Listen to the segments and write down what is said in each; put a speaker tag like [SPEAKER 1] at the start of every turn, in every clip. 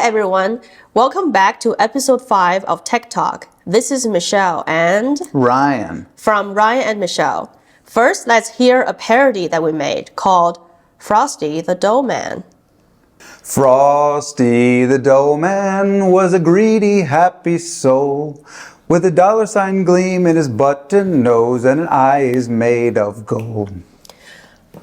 [SPEAKER 1] everyone. Welcome back to episode 5 of Tech Talk. This is Michelle and
[SPEAKER 2] Ryan.
[SPEAKER 1] From Ryan and Michelle. First, let's hear a parody that we made called Frosty the Doughman.
[SPEAKER 2] Frosty the doughman was a greedy, happy soul with a $sign gleam in his button nose and eyes made of gold.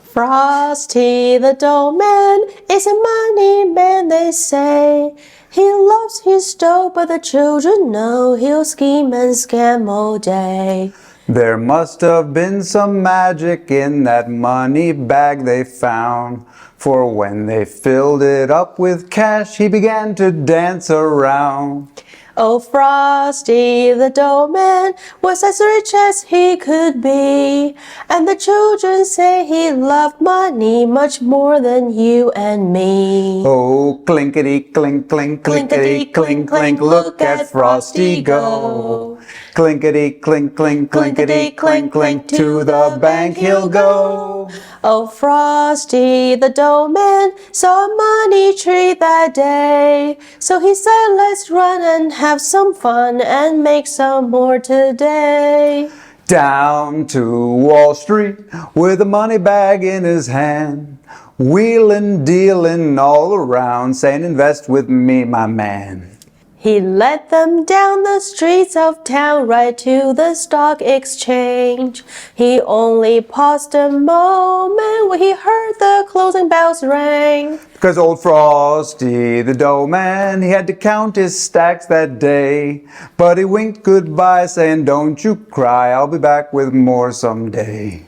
[SPEAKER 1] Frosty the Doughman is a money man, they say. He loves his dough, but the children know he'll scheme and scam all day.
[SPEAKER 2] There must have been some magic in that money bag they found, for when they filled it up with cash, he began to dance around.
[SPEAKER 1] Oh, Frosty the Doughman was as rich as he could be, and the children say he loved money much more than you and me.
[SPEAKER 2] Oh, clinkety clink clink, clinkety clink clink, look at Frosty go. Clinkety clink clink, clinkety clink clink, to the bank he'll go.
[SPEAKER 1] Oh, Frosty the Doughman saw a money tree that day, so he said, let's run and have some fun and make some more today.
[SPEAKER 2] Down to Wall Street with a money bag in his hand, wheeling, dealing all around, saying, invest with me, my man.
[SPEAKER 1] He led them down the streets of town right to the stock exchange. He only paused a moment when he heard the closing bells ring.
[SPEAKER 2] Because old Frosty the doughman, he had to count his stacks that day. But he winked goodbye saying, don't you cry, I'll be back with more someday.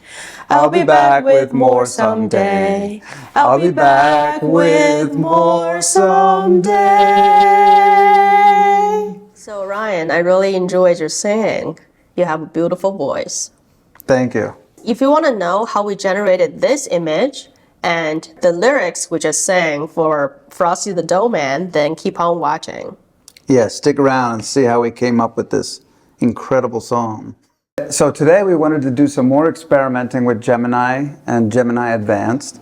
[SPEAKER 1] I'll be back with more someday. I'll be back with more someday. So Ryan, I really enjoyed your singing. You have a beautiful voice.
[SPEAKER 2] Thank you.
[SPEAKER 1] If you want to know how we generated this image and the lyrics we just sang for Frosty the Doughman, then keep on watching.
[SPEAKER 2] Yeah, stick around and see how we came up with this incredible song. So today we wanted to do some more experimenting with Gemini and Gemini Advanced,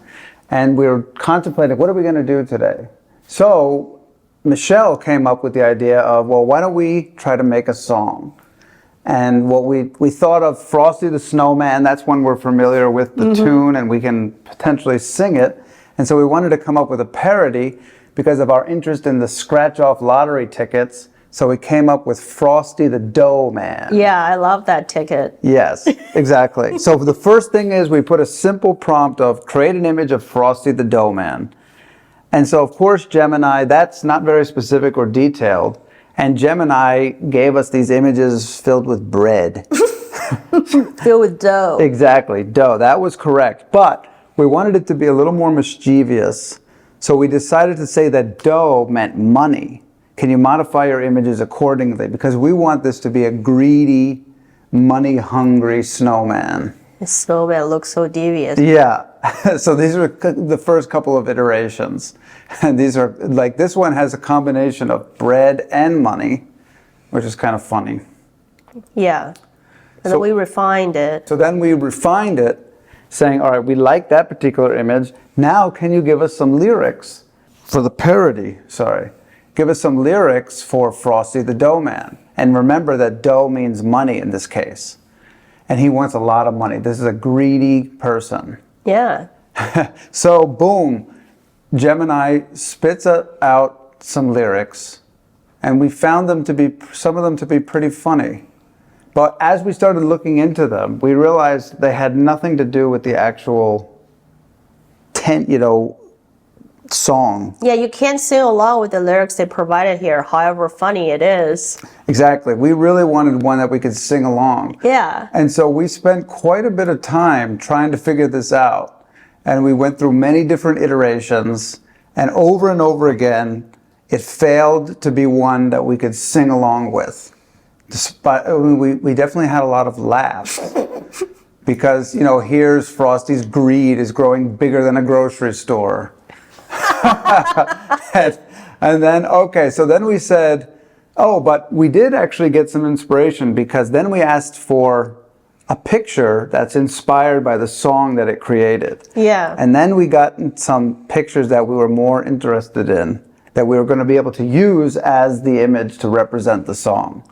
[SPEAKER 2] and we were contemplating, what are we going to do today? So Michelle came up with the idea of, well, why don't we try to make a song? And what we thought of Frosty the Snowman, that's one we're familiar with the tune and we can potentially sing it. And so we wanted to come up with a parody because of our interest in the scratch-off lottery tickets. So we came up with Frosty the Doughman.
[SPEAKER 1] Yeah, I love that ticket.
[SPEAKER 2] Yes, exactly. So the first thing is we put a simple prompt of create an image of Frosty the Doughman. And so of course Gemini, that's not very specific or detailed. And Gemini gave us these images filled with bread.
[SPEAKER 1] Filled with dough.
[SPEAKER 2] Exactly, dough. That was correct. But we wanted it to be a little more mischievous. So we decided to say that dough meant money. Can you modify your images accordingly? Because we want this to be a greedy, money-hungry snowman.
[SPEAKER 1] The snowman looks so devious.
[SPEAKER 2] Yeah. So these are the first couple of iterations. And these are, like, this one has a combination of bread and money, which is kind of funny.
[SPEAKER 1] Yeah. And then we refined it.
[SPEAKER 2] So then we refined it, saying, all right, we like that particular image. Now can you give us some lyrics for the parody? Sorry. Give us some lyrics for Frosty the Doughman. And remember that dough means money in this case. And he wants a lot of money. This is a greedy person.
[SPEAKER 1] Yeah.
[SPEAKER 2] So boom, Gemini spits out some lyrics. And we found them to be, some of them to be pretty funny. But as we started looking into them, we realized they had nothing to do with the actual song.
[SPEAKER 1] Yeah, you can't sing along with the lyrics they provided here, however funny it is.
[SPEAKER 2] Exactly. We really wanted one that we could sing along.
[SPEAKER 1] Yeah.
[SPEAKER 2] And so we spent quite a bit of time trying to figure this out. And we went through many different iterations. And over again, it failed to be one that we could sing along with. Despite, we definitely had a lot of laughs. Because, here's Frosty's greed is growing bigger than a grocery store. and then, okay, so then we said, oh, but we did actually get some inspiration because then we asked for a picture that's inspired by the song that it created.
[SPEAKER 1] Yeah.
[SPEAKER 2] And then we got some pictures that we were more interested in that we were going to be able to use as the image to represent the song.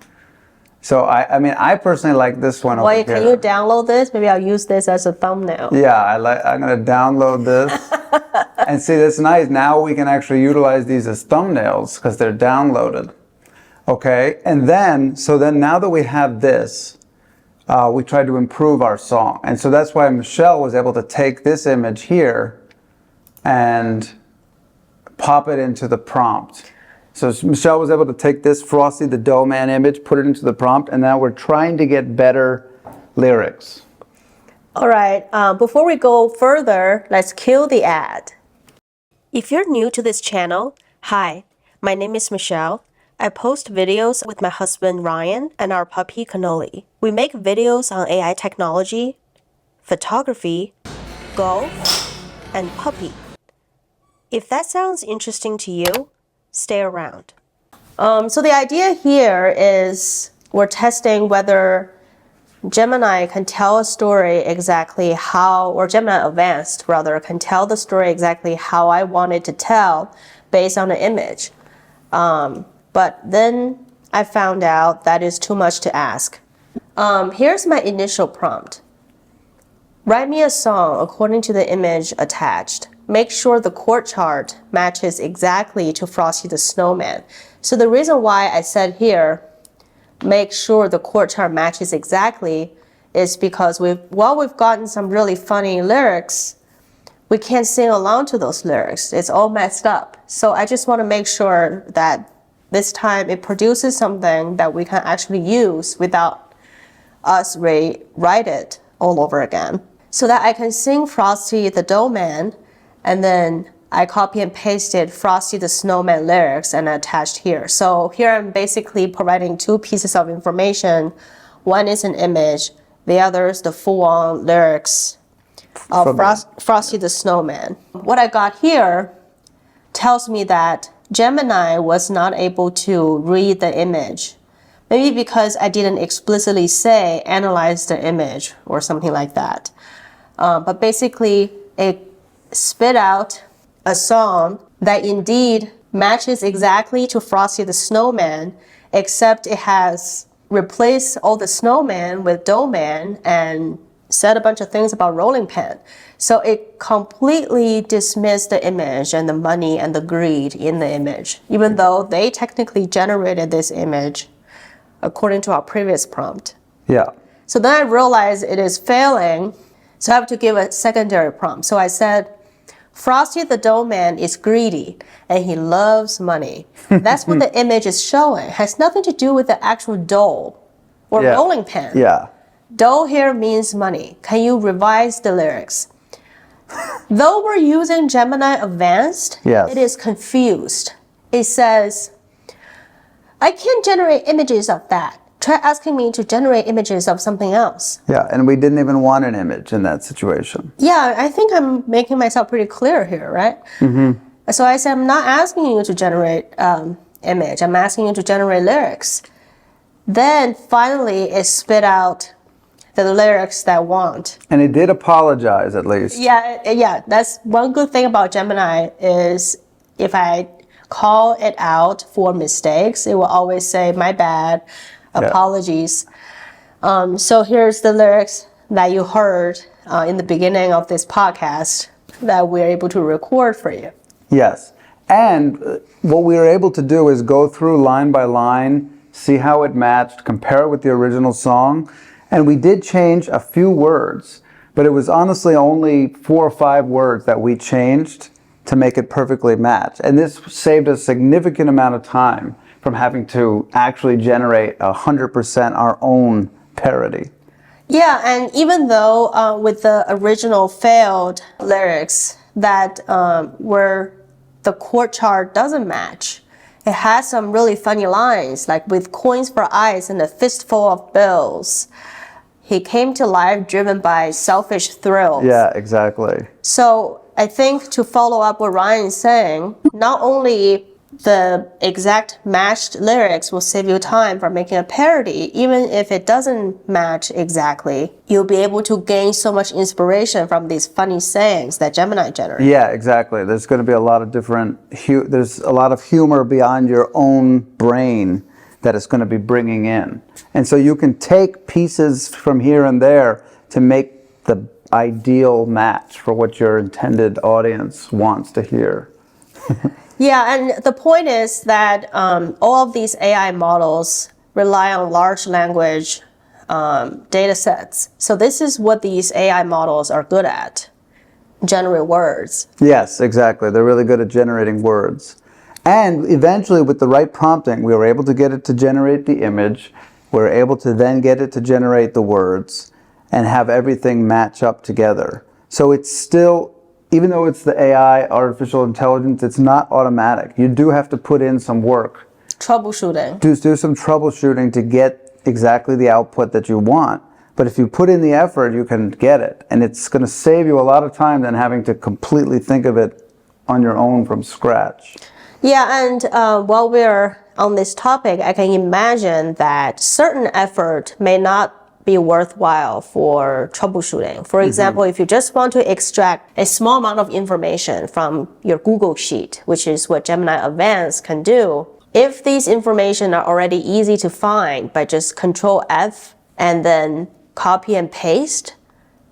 [SPEAKER 2] So I mean, I personally like this one over here.
[SPEAKER 1] Wait, can you download this? Maybe I'll use this as a thumbnail.
[SPEAKER 2] Yeah, I'm going to download this. And see, that's nice. Now we can actually utilize these as thumbnails because they're downloaded. Okay, and then, now that we have this, we tried to improve our song. And so that's why Michelle was able to take this image here and pop it into the prompt. So Michelle was able to take this Frosty the Doughman image, put it into the prompt, and now we're trying to get better lyrics.
[SPEAKER 1] All right, before we go further, let's kill the ad. If you're new to this channel, hi, my name is Michelle. I post videos with my husband Ryan and our puppy Cannoli. We make videos on AI technology, photography, golf, and puppy. If that sounds interesting to you, stay around. So the idea here is we're testing whether Gemini can tell a story exactly how, or Gemini Advanced rather, can tell the story exactly how I want it to tell based on the image. But then I found out that is too much to ask. Here's my initial prompt. Write me a song according to the image attached. Make sure the chord chart matches exactly to Frosty the Snowman. So the reason why I said here, make sure the chord chart matches exactly, is because while we've gotten some really funny lyrics, we can't sing along to those lyrics. It's all messed up. So I just want to make sure that this time it produces something that we can actually use without us rewrite it all over again. So that I can sing Frosty the Doughman, and then I copy and pasted Frosty the Snowman lyrics and attached here. So here I'm basically providing two pieces of information. One is an image, the other is the full-on lyrics of Frosty the Snowman. What I got here tells me that Gemini was not able to read the image. Maybe because I didn't explicitly say analyze the image or something like that. But basically it spit out a song that indeed matches exactly to Frosty the Snowman, except it has replaced all the snowman with doughman and said a bunch of things about rolling pin. So it completely dismissed the image and the money and the greed in the image, even though they technically generated this image according to our previous prompt.
[SPEAKER 2] Yeah.
[SPEAKER 1] So then I realized it is failing, so I have to give a secondary prompt. So I said, Frosty the Doughman is greedy and he loves money. That's what the image is showing. It has nothing to do with the actual dough or rolling pin.
[SPEAKER 2] Yeah.
[SPEAKER 1] Dough here means money. Can you revise the lyrics? Though we're using Gemini Advanced, it is confused. It says, I can't generate images of that. Try asking me to generate images of something else.
[SPEAKER 2] Yeah, and we didn't even want an image in that situation.
[SPEAKER 1] Yeah, I think I'm making myself pretty clear here, right? Mm-hmm. So I said, I'm not asking you to generate image. I'm asking you to generate lyrics. Then finally it spit out the lyrics that I want.
[SPEAKER 2] And it did apologize at least.
[SPEAKER 1] Yeah, that's one good thing about Gemini is if I call it out for mistakes, it will always say, my bad, apologies. So here's the lyrics that you heard in the beginning of this podcast that we're able to record for you.
[SPEAKER 2] Yes, and what we were able to do is go through line by line, see how it matched, compare it with the original song, and we did change a few words, but it was honestly only 4 or 5 words that we changed to make it perfectly match. And this saved a significant amount of time from having to actually generate 100% our own parody.
[SPEAKER 1] Yeah, and even though with the original failed lyrics that where the chord chart doesn't match, it has some really funny lines, like with coins for eyes and a fistful of bills. He came to life driven by selfish thrills.
[SPEAKER 2] Yeah, exactly.
[SPEAKER 1] So I think to follow up what Ryan's saying, not only the exact matched lyrics will save you time from making a parody. Even if it doesn't match exactly, you'll be able to gain so much inspiration from these funny sayings that Gemini generates.
[SPEAKER 2] Yeah, exactly. There's going to be a lot of different, there's a lot of humor beyond your own brain that it's going to be bringing in. And so you can take pieces from here and there to make the ideal match for what your intended audience wants to hear.
[SPEAKER 1] Yeah, and the point is that all of these AI models rely on large language data sets. So this is what these AI models are good at, generate words.
[SPEAKER 2] Yes, exactly. They're really good at generating words. And eventually, with the right prompting, we were able to get it to generate the image. We were able to then get it to generate the words and have everything match up together. So it's still, even though it's the AI, artificial intelligence, it's not automatic. You do have to put in some work.
[SPEAKER 1] Troubleshooting.
[SPEAKER 2] Do some troubleshooting to get exactly the output that you want. But if you put in the effort, you can get it. And it's going to save you a lot of time than having to completely think of it on your own from scratch.
[SPEAKER 1] Yeah, and while we're on this topic, I can imagine that certain effort may not be worthwhile for troubleshooting. For example, if you just want to extract a small amount of information from your Google Sheet, which is what Gemini Advanced can do, if these information are already easy to find by just Control F and then copy and paste,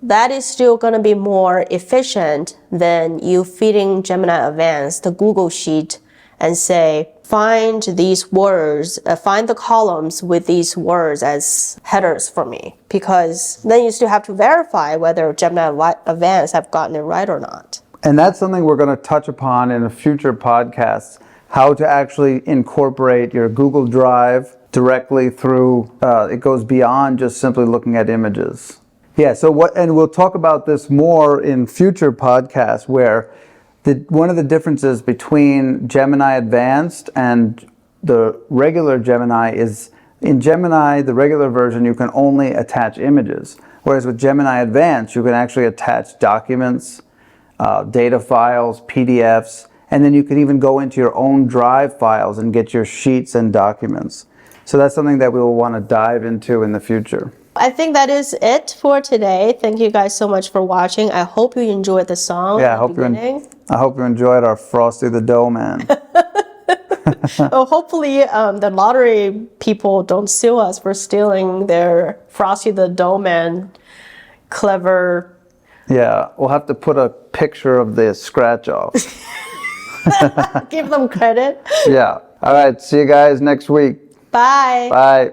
[SPEAKER 1] that is still going to be more efficient than you feeding Gemini Advanced the Google Sheet and say, find these words, find the columns with these words as headers for me. Because then you still have to verify whether Gemini Advanced have gotten it right or not.
[SPEAKER 2] And that's something we're going to touch upon in a future podcast, how to actually incorporate your Google Drive directly through, it goes beyond just simply looking at images. Yeah, and we'll talk about this more in future podcasts where one of the differences between Gemini Advanced and the regular Gemini is, in Gemini, the regular version, you can only attach images. Whereas with Gemini Advanced, you can actually attach documents, data files, PDFs, and then you can even go into your own Drive files and get your sheets and documents. So that's something that we will want to dive into in the future.
[SPEAKER 1] I think that is it for today. Thank you guys so much for watching. I hope you enjoyed the song.
[SPEAKER 2] Yeah, I hope you enjoyed our Frosty the Doughman.
[SPEAKER 1] Well, hopefully the lottery people don't sue us for stealing their Frosty the Doughman clever.
[SPEAKER 2] Yeah, we'll have to put a picture of the scratch off.
[SPEAKER 1] Give them credit.
[SPEAKER 2] Yeah. All right, see you guys next week.
[SPEAKER 1] Bye.
[SPEAKER 2] Bye.